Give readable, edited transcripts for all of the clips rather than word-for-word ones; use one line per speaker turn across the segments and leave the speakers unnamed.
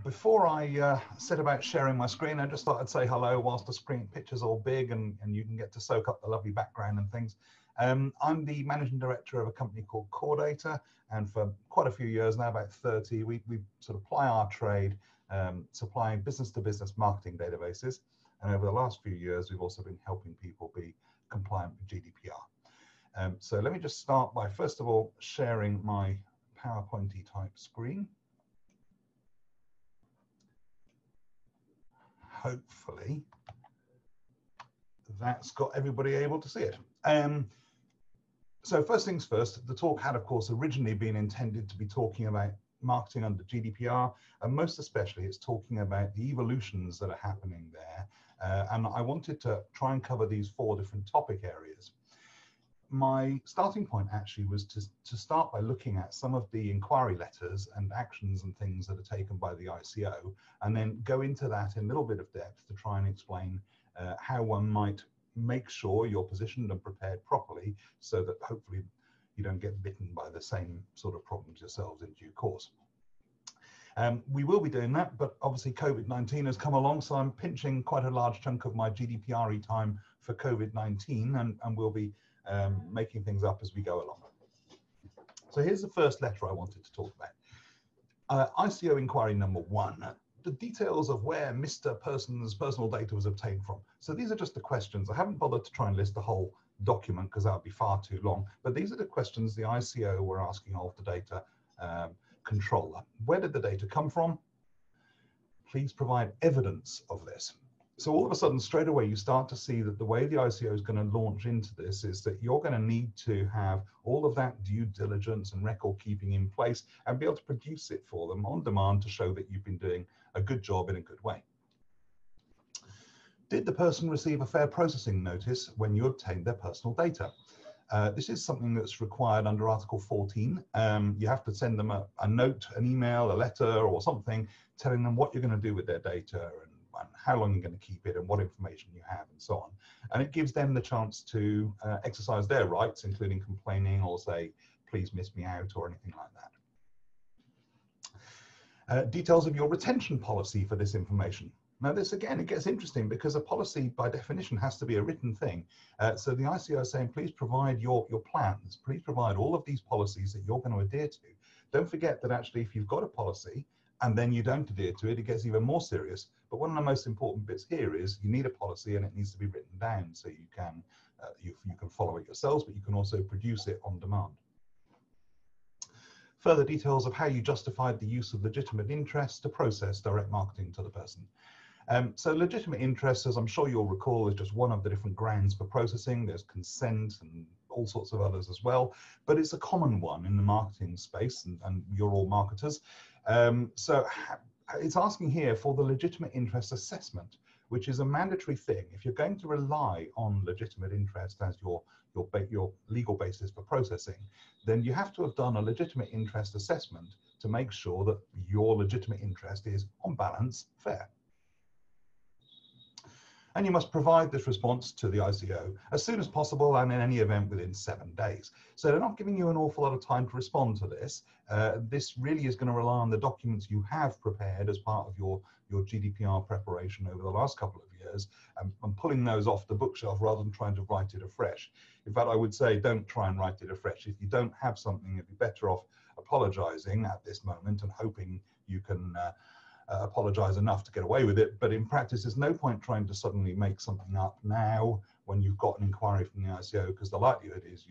Before I set about sharing my screen, I just thought I'd say hello whilst the screen picture's all big and you can get to soak up the lovely background and things. I'm the managing director of a company called Corpdata, and for quite a few years now, about 30, we sort of ply our trade supplying business-to-business marketing databases. And over the last few years, we've also been helping people be compliant with GDPR. So let me just start by, first of all, sharing my PowerPointy type screen. Hopefully that's got everybody able to see it. So first things first, the talk had, of course, originally been intended to be talking about marketing under GDPR, and most especially it's talking about the evolutions that are happening there. And I wanted to try and cover these 4 different topic areas. My starting point actually was to start by looking at some of the inquiry letters and actions and things that are taken by the ICO, and then go into that in a little bit of depth to try and explain how one might make sure you're positioned and prepared properly so that hopefully you don't get bitten by the same sort of problems yourselves in due course. We will be doing that, but obviously COVID-19 has come along, so I'm pinching quite a large chunk of my GDPR time for COVID-19, and we'll be making things up as we go along. So here's the first letter I wanted to talk about. ICO inquiry number 1, the details of where Mr. Person's personal data was obtained from. So these are just the questions. I haven't bothered to try and list the whole document because that would be far too long, but these are the questions the ICO were asking of the data controller. Where did the data come from? Please provide evidence of this. So all of a sudden, straight away, you start to see that the way the ICO is going to launch into this is that you're going to need to have all of that due diligence and record keeping in place and be able to produce it for them on demand to show that you've been doing a good job in a good way. Did the person receive a fair processing notice when you obtained their personal data? This is something that's required under Article 14. You have to send them a note, an email, a letter or something telling them what you're going to do with their data and how long you're going to keep it and what information you have and so on. And it gives them the chance to exercise their rights, including complaining or say, please miss me out or anything like that. Details of your retention policy for this information. Now this, again, it gets interesting because a policy by definition has to be a written thing. So the ICO is saying, please provide your plans, please provide all of these policies that you're going to adhere to. Don't forget that actually if you've got a policy and then you don't adhere to it, it gets even more serious. But one of the most important bits here is you need a policy and it needs to be written down so you can follow it yourselves, but you can also produce it on demand. Further details of how you justified the use of legitimate interest to process direct marketing to the person. So legitimate interest, as I'm sure you'll recall, is just one of the different grounds for processing. There's consent and all sorts of others as well, but it's a common one in the marketing space, and you're all marketers. So it's asking here for the legitimate interest assessment, which is a mandatory thing. If you're going to rely on legitimate interest as your legal basis for processing, then you have to have done a legitimate interest assessment to make sure that your legitimate interest is, on balance, fair. And you must provide this response to the ICO as soon as possible and in any event within 7 days. So they're not giving you an awful lot of time to respond to this. This really is going to rely on the documents you have prepared as part of your GDPR preparation over the last couple of years and pulling those off the bookshelf rather than trying to write it afresh. In fact, I would say don't try and write it afresh. If you don't have something, you'd be better off apologizing at this moment and hoping you can apologize enough to get away with it, but in practice there's no point trying to suddenly make something up now when you've got an inquiry from the ICO, because the likelihood is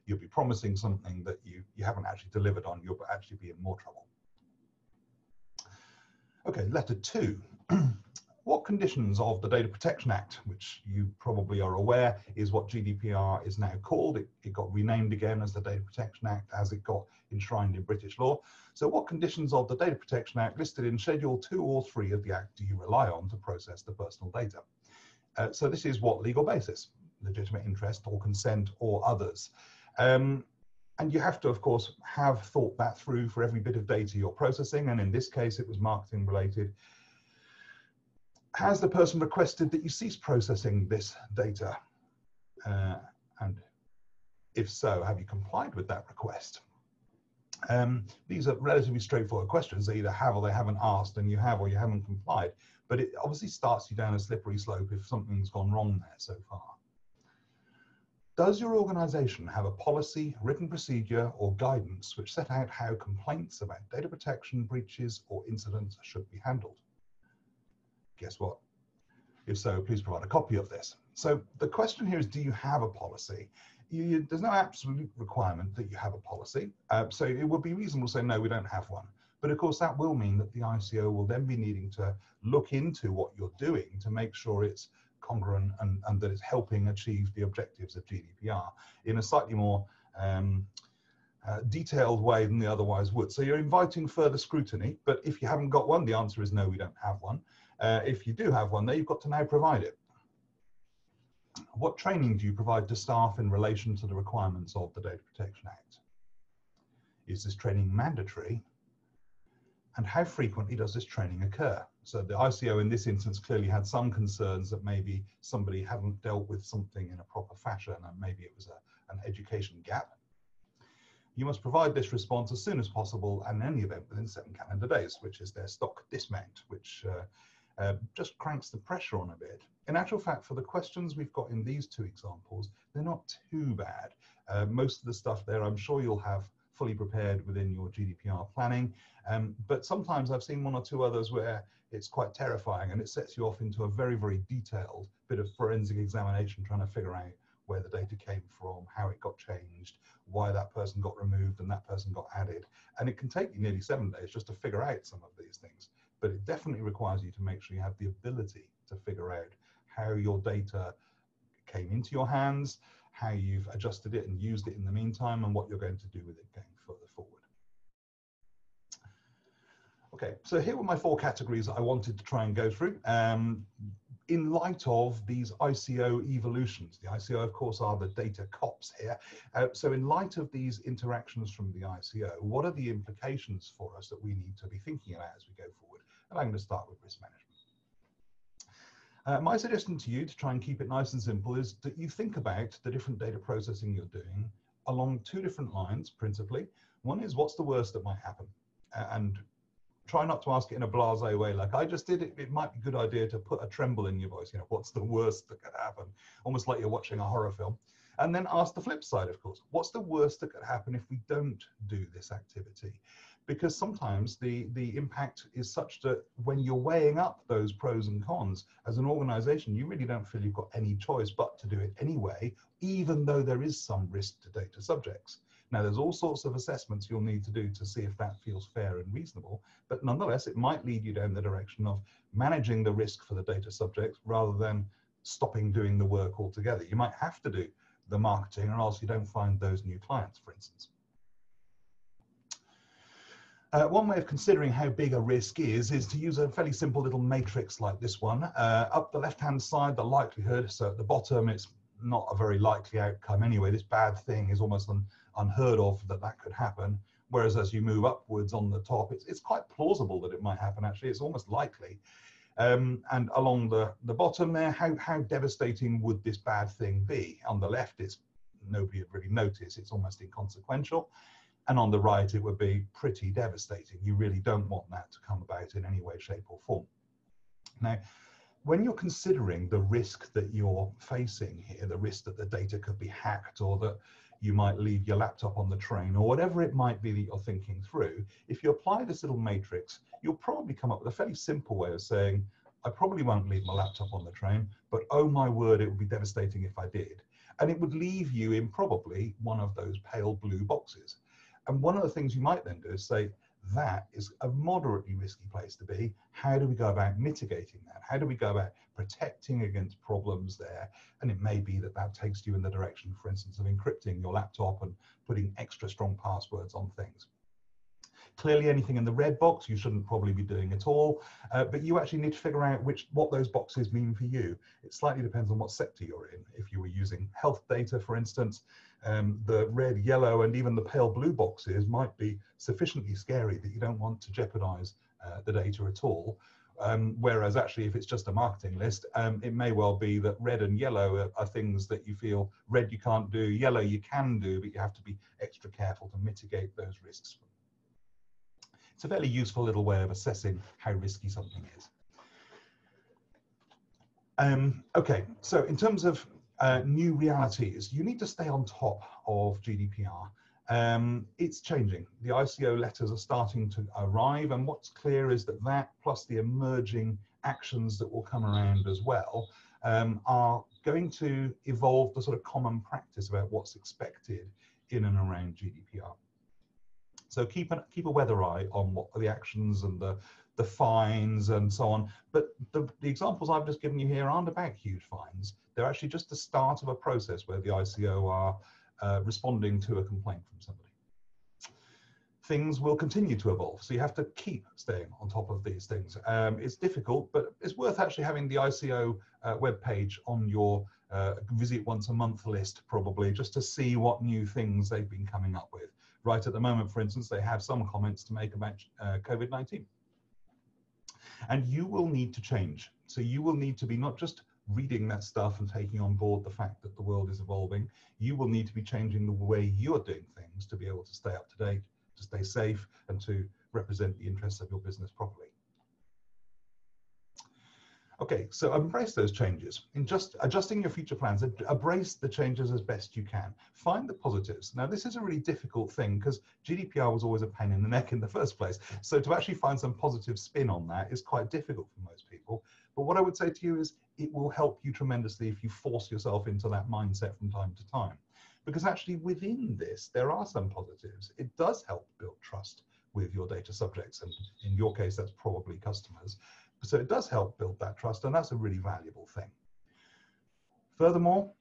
you'll be promising something that you haven't actually delivered on. You'll actually be in more trouble. Okay, letter 2. What conditions of the Data Protection Act, which you probably are aware is what GDPR is now called. It got renamed again as the Data Protection Act as it got enshrined in British law. So what conditions of the Data Protection Act listed in Schedule 2 or 3 of the Act do you rely on to process the personal data? So this is what legal basis, legitimate interest or consent or others. And you have to, of course, have thought that through for every bit of data you're processing. And in this case, it was marketing related. Has the person requested that you cease processing this data? And if so, have you complied with that request? These are relatively straightforward questions. They either have or they haven't asked, and you have or you haven't complied. But it obviously starts you down a slippery slope if something's gone wrong there so far. Does your organization have a policy, written procedure, or guidance which set out how complaints about data protection, breaches, or incidents should be handled? Guess what? If so, please provide a copy of this. So the question here is, do you have a policy? There's no absolute requirement that you have a policy. So it would be reasonable to say, no, we don't have one. But of course, that will mean that the ICO will then be needing to look into what you're doing to make sure it's congruent and that it's helping achieve the objectives of GDPR in a slightly more detailed way than they otherwise would. So you're inviting further scrutiny, but if you haven't got one, the answer is no, we don't have one. If you do have one, then you've got to now provide it. What training do you provide to staff in relation to the requirements of the Data Protection Act? Is this training mandatory? And how frequently does this training occur? So the ICO in this instance clearly had some concerns that maybe somebody hadn't dealt with something in a proper fashion, and maybe it was an education gap. You must provide this response as soon as possible, and in any event within 7 calendar days, which is their stock dismount, which just cranks the pressure on a bit. In actual fact, for the questions we've got in these 2 examples, they're not too bad. Most of the stuff there, I'm sure you'll have fully prepared within your GDPR planning. But sometimes I've seen 1 or 2 others where it's quite terrifying and it sets you off into a very, very detailed bit of forensic examination, trying to figure out where the data came from, how it got changed, why that person got removed and that person got added. And it can take you nearly 7 days just to figure out some of these things. But it definitely requires you to make sure you have the ability to figure out how your data came into your hands, how you've adjusted it and used it in the meantime, and what you're going to do with it going further forward. Okay, so here were my 4 categories that I wanted to try and go through. In light of these ICO evolutions, the ICO, of course, are the data cops here. So in light of these interactions from the ICO, what are the implications for us that we need to be thinking about as we go forward? And I'm going to start with risk management. My suggestion to you, to try and keep it nice and simple, is that you think about the different data processing you're doing along 2 different lines, principally. One is, what's the worst that might happen? And try not to ask it in a blasé way, like I just did it. It might be a good idea to put a tremble in your voice. You know, what's the worst that could happen? Almost like you're watching a horror film. And then ask the flip side, of course. What's the worst that could happen if we don't do this activity? Because sometimes the impact is such that when you're weighing up those pros and cons, as an organization, you really don't feel you've got any choice but to do it anyway, even though there is some risk to data subjects. Now, there's all sorts of assessments you'll need to do to see if that feels fair and reasonable, but nonetheless, it might lead you down the direction of managing the risk for the data subjects rather than stopping doing the work altogether. You might have to do the marketing, or else you don't find those new clients, for instance. One way of considering how big a risk is to use a fairly simple little matrix like this one. Up the left-hand side, the likelihood, so at the bottom, it's not a very likely outcome anyway. This bad thing is almost unheard of that could happen. Whereas as you move upwards on the top, it's quite plausible that it might happen, actually. It's almost likely. And along the bottom there, how devastating would this bad thing be? On the left, it's nobody would really notice. It's almost inconsequential. And on the right, it would be pretty devastating. You really don't want that to come about in any way, shape, or form. Now, when you're considering the risk that you're facing here, the risk that the data could be hacked, or that you might leave your laptop on the train, or whatever it might be that you're thinking through, if you apply this little matrix, you'll probably come up with a fairly simple way of saying, I probably won't leave my laptop on the train, but oh my word, it would be devastating if I did. And it would leave you in probably one of those pale blue boxes. And one of the things you might then do is say, that is a moderately risky place to be. How do we go about mitigating that? How do we go about protecting against problems there? And it may be that that takes you in the direction, for instance, of encrypting your laptop and putting extra strong passwords on things. Clearly, anything in the red box, you shouldn't probably be doing at all, but you actually need to figure out what those boxes mean for you. It slightly depends on what sector you're in. If you were using health data, for instance, the red, yellow, and even the pale blue boxes might be sufficiently scary that you don't want to jeopardize the data at all. Whereas actually, if it's just a marketing list, it may well be that red and yellow are things that you feel red you can't do, yellow you can do, but you have to be extra careful to mitigate those risks It's a fairly useful little way of assessing how risky something is. Okay, so in terms of new realities, you need to stay on top of GDPR. It's changing. The ICO letters are starting to arrive, and what's clear is that that plus the emerging actions that will come around as well are going to evolve the sort of common practice about what's expected in and around GDPR. So keep a weather eye on what are the actions and the fines and so on. But the examples I've just given you here aren't about huge fines. They're actually just the start of a process where the ICO are responding to a complaint from somebody. Things will continue to evolve, so you have to keep staying on top of these things. It's difficult, but it's worth actually having the ICO webpage on your visit once a month list, probably, just to see what new things they've been coming up with. Right at the moment, for instance, they have some comments to make about COVID-19. And you will need to change. So you will need to be not just reading that stuff and taking on board the fact that the world is evolving. You will need to be changing the way you're doing things to be able to stay up to date, to stay safe, and to represent the interests of your business properly. Okay, so embrace those changes. In just adjusting your future plans, embrace the changes as best you can. Find the positives. Now, this is a really difficult thing because GDPR was always a pain in the neck in the first place. So to actually find some positive spin on that is quite difficult for most people. But what I would say to you is it will help you tremendously if you force yourself into that mindset from time to time. Because actually within this, there are some positives. It does help build trust with your data subjects. And in your case, that's probably customers. So it does help build that trust, and that's a really valuable thing. Furthermore,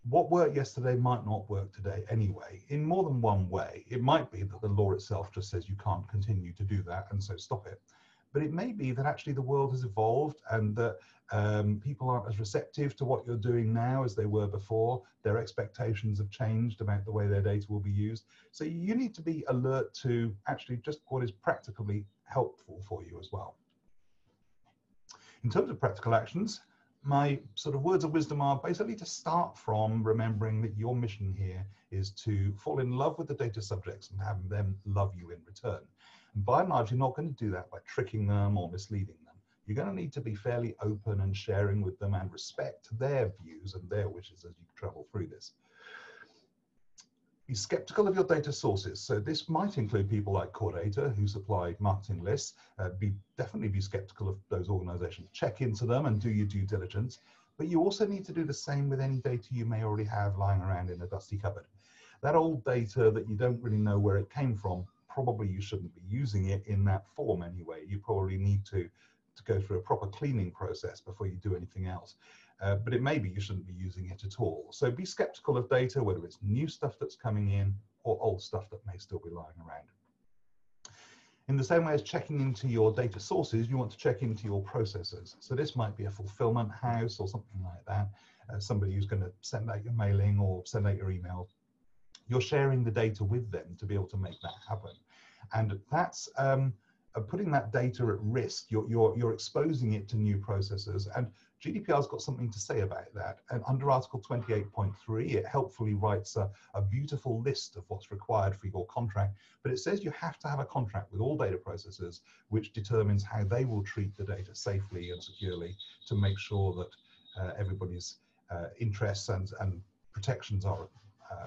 what worked yesterday might not work today anyway, in more than one way. It might be that the law itself just says you can't continue to do that, and so stop it. But it may be that actually the world has evolved and that people aren't as receptive to what you're doing now as they were before. Their expectations have changed about the way their data will be used. So you need to be alert to actually just what is practically helpful for you as well. In terms of practical actions, my sort of words of wisdom are basically to start from remembering that your mission here is to fall in love with the data subjects and have them love you in return. And by and large, you're not going to do that by tricking them or misleading them. You're going to need to be fairly open and sharing with them and respect their views and their wishes as you travel through this. Be skeptical of your data sources. So this might include people like Corpdata who supply marketing lists. Definitely be skeptical of those organizations. Check into them and do your due diligence. But you also need to do the same with any data you may already have lying around in a dusty cupboard. That old data that you don't really know where it came from, probably you shouldn't be using it in that form anyway. You probably need to go through a proper cleaning process before you do anything else. But it may be you shouldn't be using it at all. So be skeptical of data, whether it's new stuff that's coming in or old stuff that may still be lying around. In the same way as checking into your data sources, you want to check into your processors. So this might be a fulfillment house or something like that. Somebody who's going to send out your mailing or send out your email. You're sharing the data with them to be able to make that happen. And that's putting that data at risk. You're exposing it to new processors, and GDPR's got something to say about that. And under Article 28.3, it helpfully writes a beautiful list of what's required for your contract, but it says you have to have a contract with all data processors, which determines how they will treat the data safely and securely to make sure that everybody's interests and protections are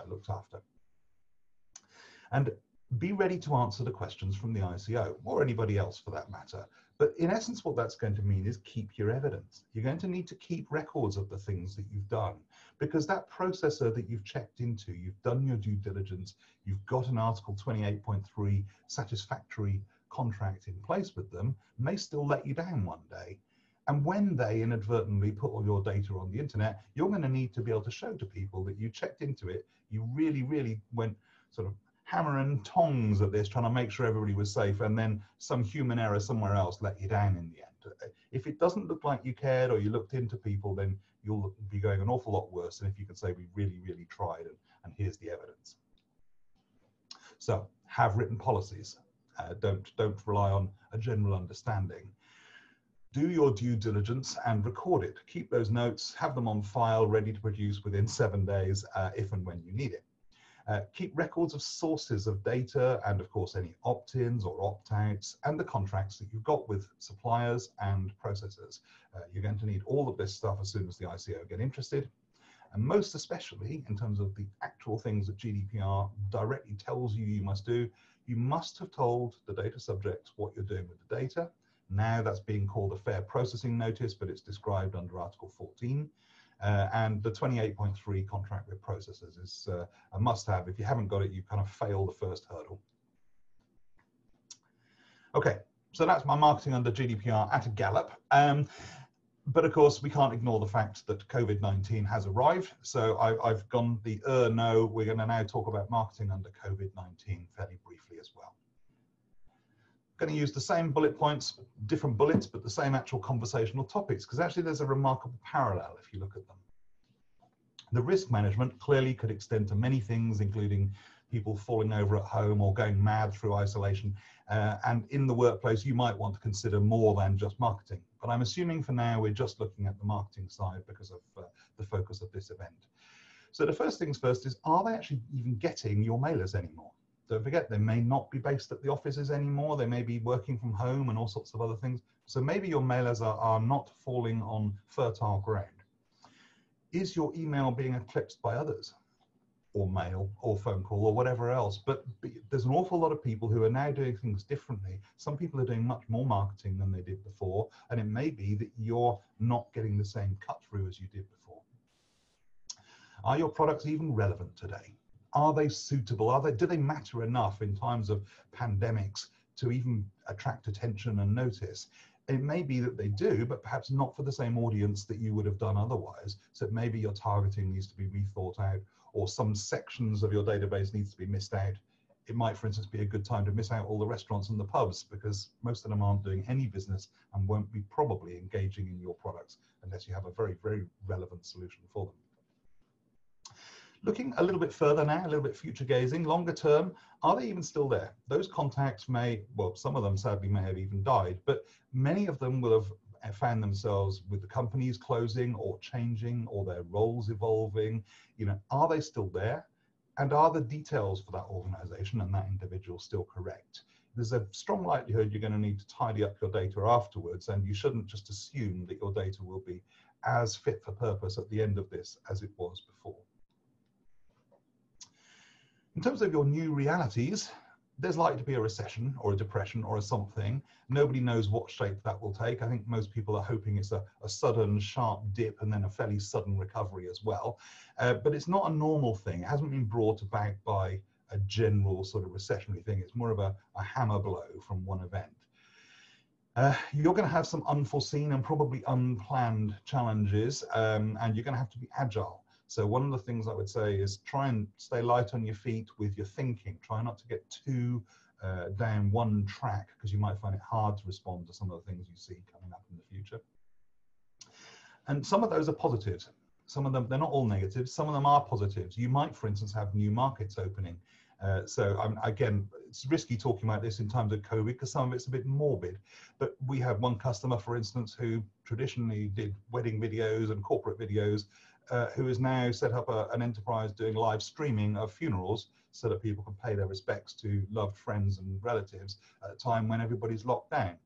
looked after. And be ready to answer the questions from the ICO, or anybody else for that matter. But in essence, what that's going to mean is keep your evidence. You're going to need to keep records of the things that you've done, because that processor that you've checked into, you've done your due diligence, you've got an Article 28.3 satisfactory contract in place with them, may still let you down one day. And when they inadvertently put all your data on the internet, you're going to need to be able to show to people that you checked into it, you really, really went sort of hammer and tongs at this, trying to make sure everybody was safe, and then some human error somewhere else let you down in the end. If it doesn't look like you cared or you looked into people, then you'll be going an awful lot worse than if you can say we really, really tried and here's the evidence. So have written policies. Don't rely on a general understanding. Do your due diligence and record it. Keep those notes, have them on file, ready to produce within 7 days if and when you need it. Keep records of sources of data and of course any opt-ins or opt-outs and the contracts that you've got with suppliers and processors. You're going to need all of this stuff as soon as the ICO get interested. And most especially in terms of the actual things that GDPR directly tells you you must do, you must have told the data subject what you're doing with the data. Now that's being called a fair processing notice, but it's described under Article 14. And the 28.3 contract with processors is a must-have. If you haven't got it, you kind of fail the first hurdle. Okay, so that's my marketing under GDPR at a gallop. But of course, we can't ignore the fact that COVID-19 has arrived. So I've gone the no. We're going to now talk about marketing under COVID-19 fairly briefly as well. Going to use the same bullet points, different bullets, but the same actual conversational topics, because actually there's a remarkable parallel if you look at them. The risk management clearly could extend to many things, including people falling over at home or going mad through isolation. And in the workplace, you might want to consider more than just marketing. But I'm assuming for now, we're just looking at the marketing side because of the focus of this event. So the first things first is, are they actually even getting your mailers anymore? Don't forget, they may not be based at the offices anymore. They may be working from home and all sorts of other things. So maybe your mailers are not falling on fertile ground. Is your email being eclipsed by others, or mail, or phone call, or whatever else? But there's an awful lot of people who are now doing things differently. Some people are doing much more marketing than they did before, and it may be that you're not getting the same cut through as you did before. Are your products even relevant today? Are they suitable? Do they matter enough in times of pandemics to even attract attention and notice? It may be that they do, but perhaps not for the same audience that you would have done otherwise. So maybe your targeting needs to be rethought out, or some sections of your database needs to be missed out. It might, for instance, be a good time to miss out all the restaurants and the pubs, because most of them aren't doing any business and won't be probably engaging in your products unless you have a very, very relevant solution for them. Looking a little bit further now, a little bit future gazing, longer term, are they even still there? Those contacts may, well, some of them sadly may have even died, but many of them will have found themselves with the companies closing or changing or their roles evolving. You know, are they still there? And are the details for that organization and that individual still correct? There's a strong likelihood you're going to need to tidy up your data afterwards, and you shouldn't just assume that your data will be as fit for purpose at the end of this as it was before. In terms of your new realities, there's likely to be a recession or a depression or a something. Nobody knows what shape that will take. I think most people are hoping it's a sudden sharp dip and then a fairly sudden recovery as well. But it's not a normal thing. It hasn't been brought about by a general sort of recessionary thing. It's more of a hammer blow from one event. You're going to have some unforeseen and probably unplanned challenges, and you're going to have to be agile. So one of the things I would say is try and stay light on your feet with your thinking. Try not to get too down one track, because you might find it hard to respond to some of the things you see coming up in the future. And some of those are positives. Some of them, they're not all negatives. Some of them are positives. You might, for instance, have new markets opening. Again, it's risky talking about this in times of COVID because some of it's a bit morbid. But we have one customer, for instance, who traditionally did wedding videos and corporate videos, who has now set up an enterprise doing live streaming of funerals so that people can pay their respects to loved friends and relatives at a time when everybody's locked down.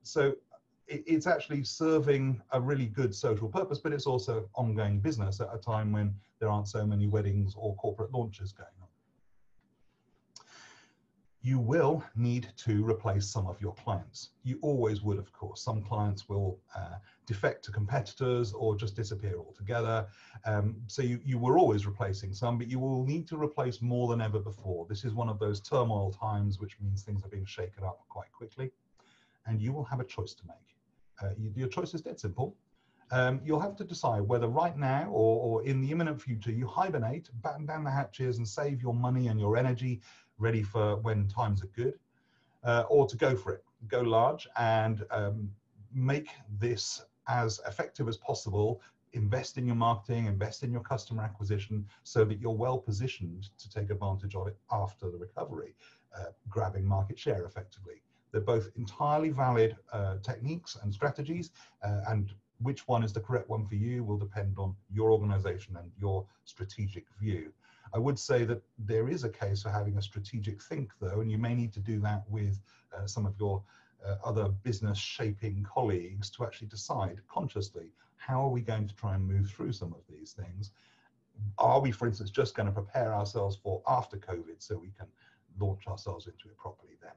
So it's actually serving a really good social purpose, but it's also ongoing business at a time when there aren't so many weddings or corporate launches going on. You will need to replace some of your clients. You always would, of course. Some clients will defect to competitors or just disappear altogether. So you were always replacing some, but you will need to replace more than ever before. This is one of those turmoil times, which means things are being shaken up quite quickly, and you will have a choice to make. Your choice is dead simple. You'll have to decide whether right now or in the imminent future you hibernate, batten down the hatches and save your money and your energy ready for when times are good, or to go for it, go large and make this as effective as possible. Invest in your marketing, invest in your customer acquisition so that you're well positioned to take advantage of it after the recovery, grabbing market share effectively. They're both entirely valid techniques and strategies, and which one is the correct one for you will depend on your organization and your strategic view. I would say that there is a case for having a strategic think, though, and you may need to do that with some of your other business shaping colleagues to actually decide consciously, how are we going to try and move through some of these things? Are we, for instance, just going to prepare ourselves for after COVID so we can launch ourselves into it properly then?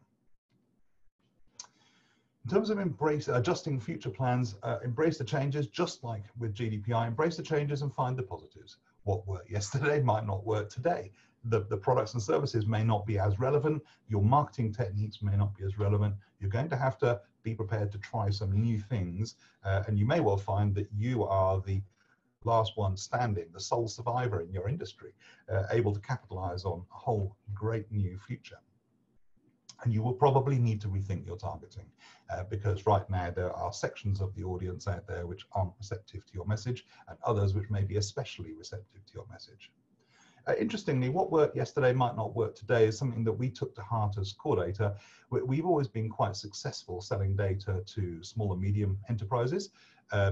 In terms of adjusting future plans, embrace the changes, just like with GDPR, embrace the changes and find the positives. What worked yesterday might not work today. The products and services may not be as relevant. Your marketing techniques may not be as relevant. You're going to have to be prepared to try some new things. And you may well find that you are the last one standing, the sole survivor in your industry, able to capitalize on a whole great new future. And you will probably need to rethink your targeting because right now there are sections of the audience out there which aren't receptive to your message and others which may be especially receptive to your message. Interestingly, what worked yesterday might not work today is something that we took to heart as Corpdata. We've always been quite successful selling data to small and medium enterprises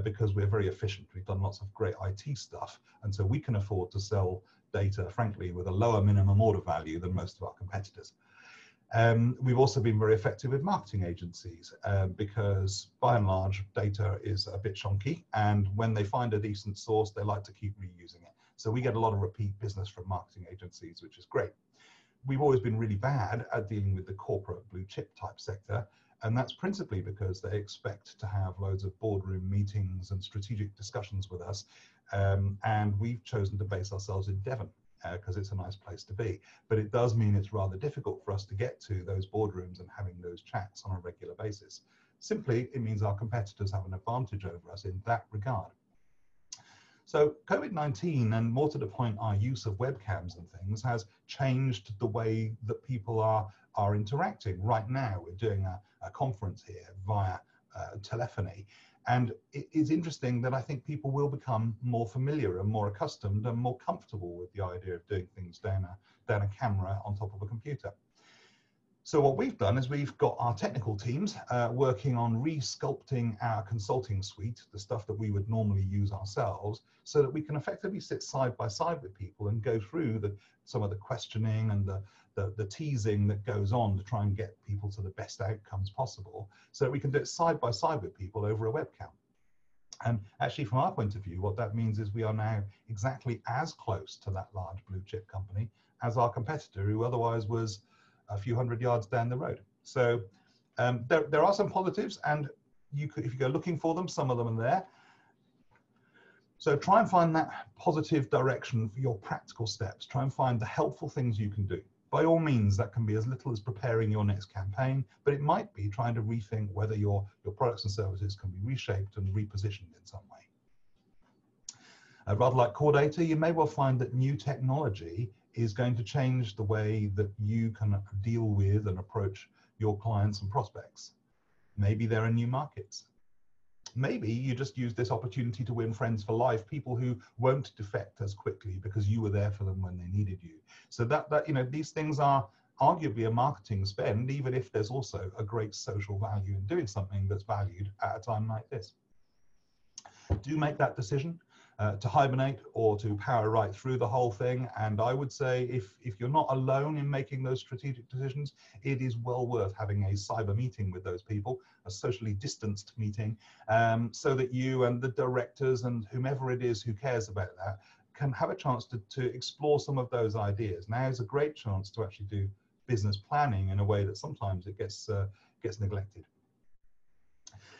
because we're very efficient. We've done lots of great IT stuff, and so we can afford to sell data, frankly, with a lower minimum order value than most of our competitors. We've also been very effective with marketing agencies because by and large data is a bit chunky, and when they find a decent source they like to keep reusing it. So we get a lot of repeat business from marketing agencies, which is great. We've always been really bad at dealing with the corporate blue chip type sector, and that's principally because they expect to have loads of boardroom meetings and strategic discussions with us, and we've chosen to base ourselves in Devon because it's a nice place to be. But it does mean it's rather difficult for us to get to those boardrooms and having those chats on a regular basis. Simply, it means our competitors have an advantage over us in that regard. So COVID-19, and more to the point, our use of webcams and things, has changed the way that people are interacting. Right now, we're doing a conference here via telephony. And it is interesting that I think people will become more familiar and more accustomed and more comfortable with the idea of doing things down a camera on top of a computer. So what we've done is we've got our technical teams working on re-sculpting our consulting suite, the stuff that we would normally use ourselves, so that we can effectively sit side by side with people and go through some of the questioning and the teasing that goes on to try and get people to the best outcomes possible, so that we can do it side by side with people over a webcam. And actually, from our point of view, what that means is we are now exactly as close to that large blue chip company as our competitor, who otherwise was a few hundred yards down the road. So there are some positives, and if you go looking for them, some of them are there. So try and find that positive direction for your practical steps. Try and find the helpful things you can do. By all means, that can be as little as preparing your next campaign, but it might be trying to rethink whether your products and services can be reshaped and repositioned in some way. Rather like Corpdata, you may well find that new technology is going to change the way that you can deal with and approach your clients and prospects. Maybe there are new markets. Maybe you just use this opportunity to win friends for life, people who won't defect as quickly because you were there for them when they needed you. So these things are arguably a marketing spend, even if there's also a great social value in doing something that's valued at a time like this. Do make that decision to hibernate or to power right through the whole thing. And I would say if you're not alone in making those strategic decisions, it is well worth having a cyber meeting with those people, a socially distanced meeting, so that you and the directors and whomever it is who cares about that can have a chance to explore some of those ideas. Now is a great chance to actually do business planning in a way that sometimes it gets neglected.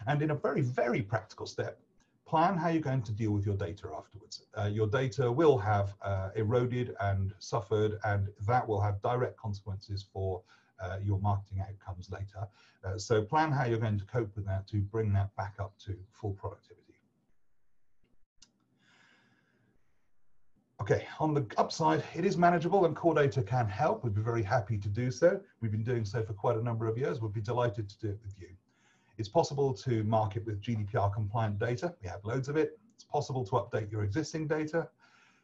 And in a very, very practical step, plan how you're going to deal with your data afterwards. Your data will have eroded and suffered, and that will have direct consequences for your marketing outcomes later. So plan how you're going to cope with that to bring that back up to full productivity. Okay, on the upside, it is manageable and Corpdata can help. We'd be very happy to do so. We've been doing so for quite a number of years. We'd be delighted to do it with you. It's possible to market with GDPR compliant data. We have loads of it. It's possible to update your existing data.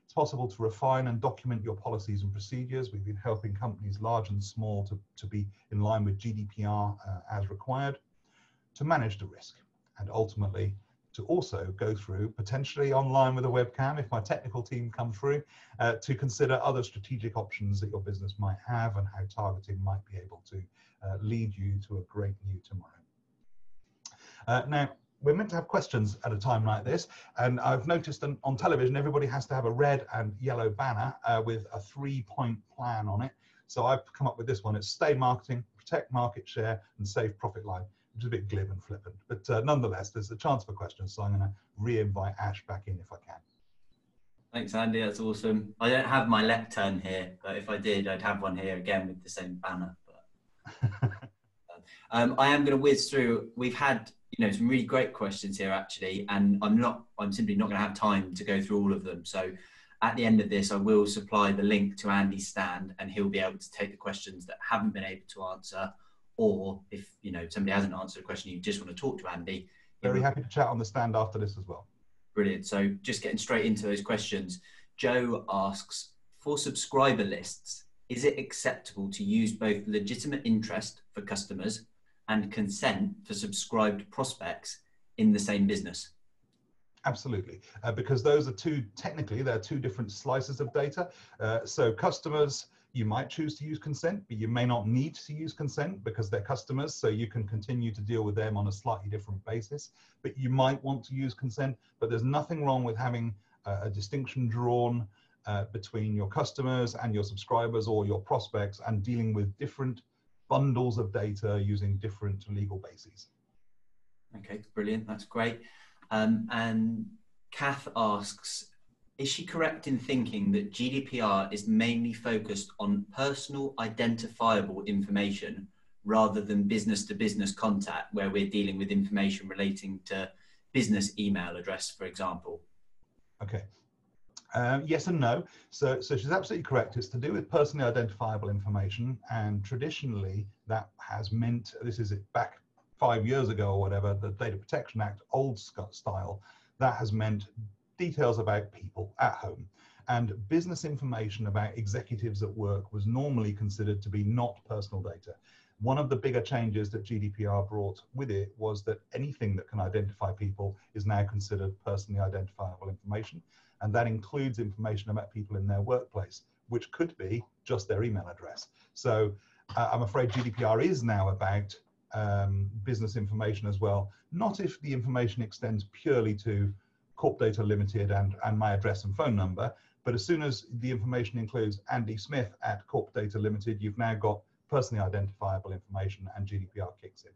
It's possible to refine and document your policies and procedures. We've been helping companies large and small to be in line with GDPR as required, to manage the risk, and ultimately to also go through, potentially online with a webcam if my technical team come through, to consider other strategic options that your business might have and how targeting might be able to lead you to a great new tomorrow. Now, we're meant to have questions at a time like this, and I've noticed on television everybody has to have a red and yellow banner with a 3-point plan on it. So I've come up with this one. It's stay marketing, protect market share, and save profit line, which is a bit glib and flippant. But nonetheless, there's a chance for questions, so I'm going to re-invite Ash back in if I can.
Thanks, Andy. That's awesome. I don't have my lectern here, but if I did, I'd have one here again with the same banner. But I am going to whiz through. We've had some really great questions here actually, and I'm simply not going to have time to go through all of them. So at the end of this, I will supply the link to Andy's stand, and he'll be able to take the questions that haven't been able to answer, or if somebody hasn't answered a question, you just want to talk to Andy.
Very happy to chat on the stand after this as well.
Brilliant. So just getting straight into those questions. Joe asks, for subscriber lists, is it acceptable to use both legitimate interest for customers and consent for subscribed prospects in the same business?
Absolutely, because those are technically they're two different slices of data. So customers, you might choose to use consent, but you may not need to use consent because they're customers, so you can continue to deal with them on a slightly different basis. But you might want to use consent, but there's nothing wrong with having a distinction drawn between your customers and your subscribers or your prospects, and dealing with different bundles of data using different legal bases.
Okay, brilliant. That's great. And Kath asks, is she correct in thinking that GDPR is mainly focused on personal identifiable information rather than business-to-business contact, where we're dealing with information relating to business email address, for example?
Okay. Yes and no. So she's absolutely correct. It's to do with personally identifiable information, and traditionally that has meant, this is back 5 years ago or whatever, the Data Protection Act, old style, that has meant details about people at home. And business information about executives at work was normally considered to be not personal data. One of the bigger changes that GDPR brought with it was that anything that can identify people is now considered personally identifiable information. And that includes information about people in their workplace, which could be just their email address. So I'm afraid GDPR is now about business information as well, not if the information extends purely to Corpdata Limited and my address and phone number, but as soon as the information includes Andy Smith at Corpdata Limited, you've now got personally identifiable information and GDPR kicks in.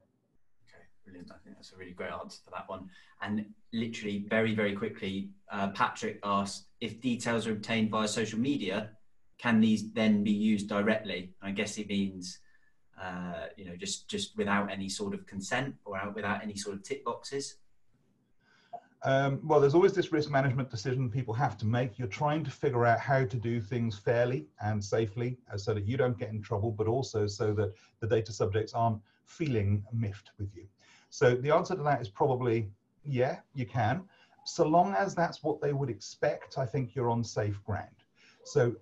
Okay, brilliant. I think that's a really great answer for that one. And literally very, very quickly, Patrick asked, if details are obtained via social media, can these then be used directly? I guess it means just without any sort of consent or without any sort of tick boxes.
Well, there's always this risk management decision people have to make. You're trying to figure out how to do things fairly and safely so that you don't get in trouble, but also so that the data subjects aren't feeling miffed with you. So the answer to that is probably, yeah, you can. So long as that's what they would expect, I think you're on safe ground. So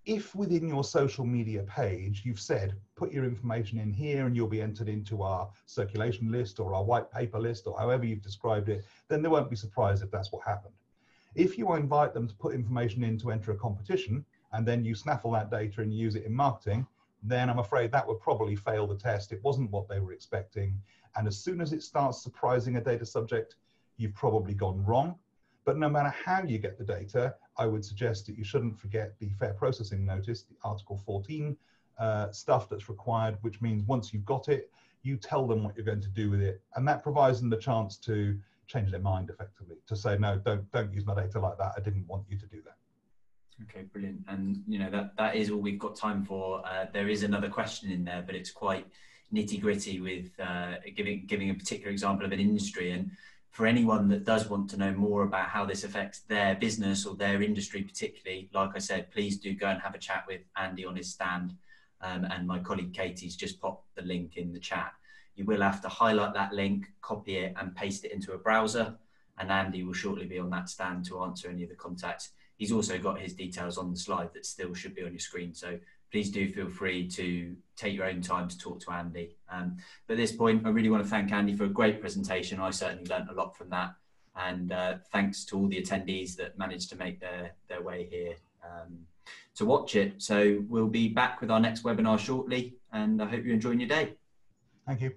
if within your social media page, you've said, put your information in here and you'll be entered into our circulation list or our white paper list or however you've described it, then they won't be surprised if that's what happened. If you invite them to put information in to enter a competition and then you snaffle that data and use it in marketing, then I'm afraid that would probably fail the test. It wasn't what they were expecting. And as soon as it starts surprising a data subject, you've probably gone wrong. But no matter how you get the data, I would suggest that you shouldn't forget the fair processing notice, the Article 14 stuff that's required, which means once you've got it, you tell them what you're going to do with it. And that provides them the chance to change their mind effectively, to say, no, don't use my data like that. I didn't want you to do that. Okay,
brilliant. And that is all we've got time for. There is another question in there, but it's quite nitty gritty with giving a particular example of an industry. And for anyone that does want to know more about how this affects their business or their industry particularly, like I said, please do go and have a chat with Andy on his stand. And my colleague Katie's just popped the link in the chat. You will have to highlight that link, copy it and paste it into a browser. And Andy will shortly be on that stand to answer any of the contacts. He's also got his details on the slide that still should be on your screen. So please do feel free to take your own time to talk to Andy. But at this point, I really want to thank Andy for a great presentation. I certainly learned a lot from that. And thanks to all the attendees that managed to make their way here to watch it. So we'll be back with our next webinar shortly, and I hope you're enjoying your day.
Thank you.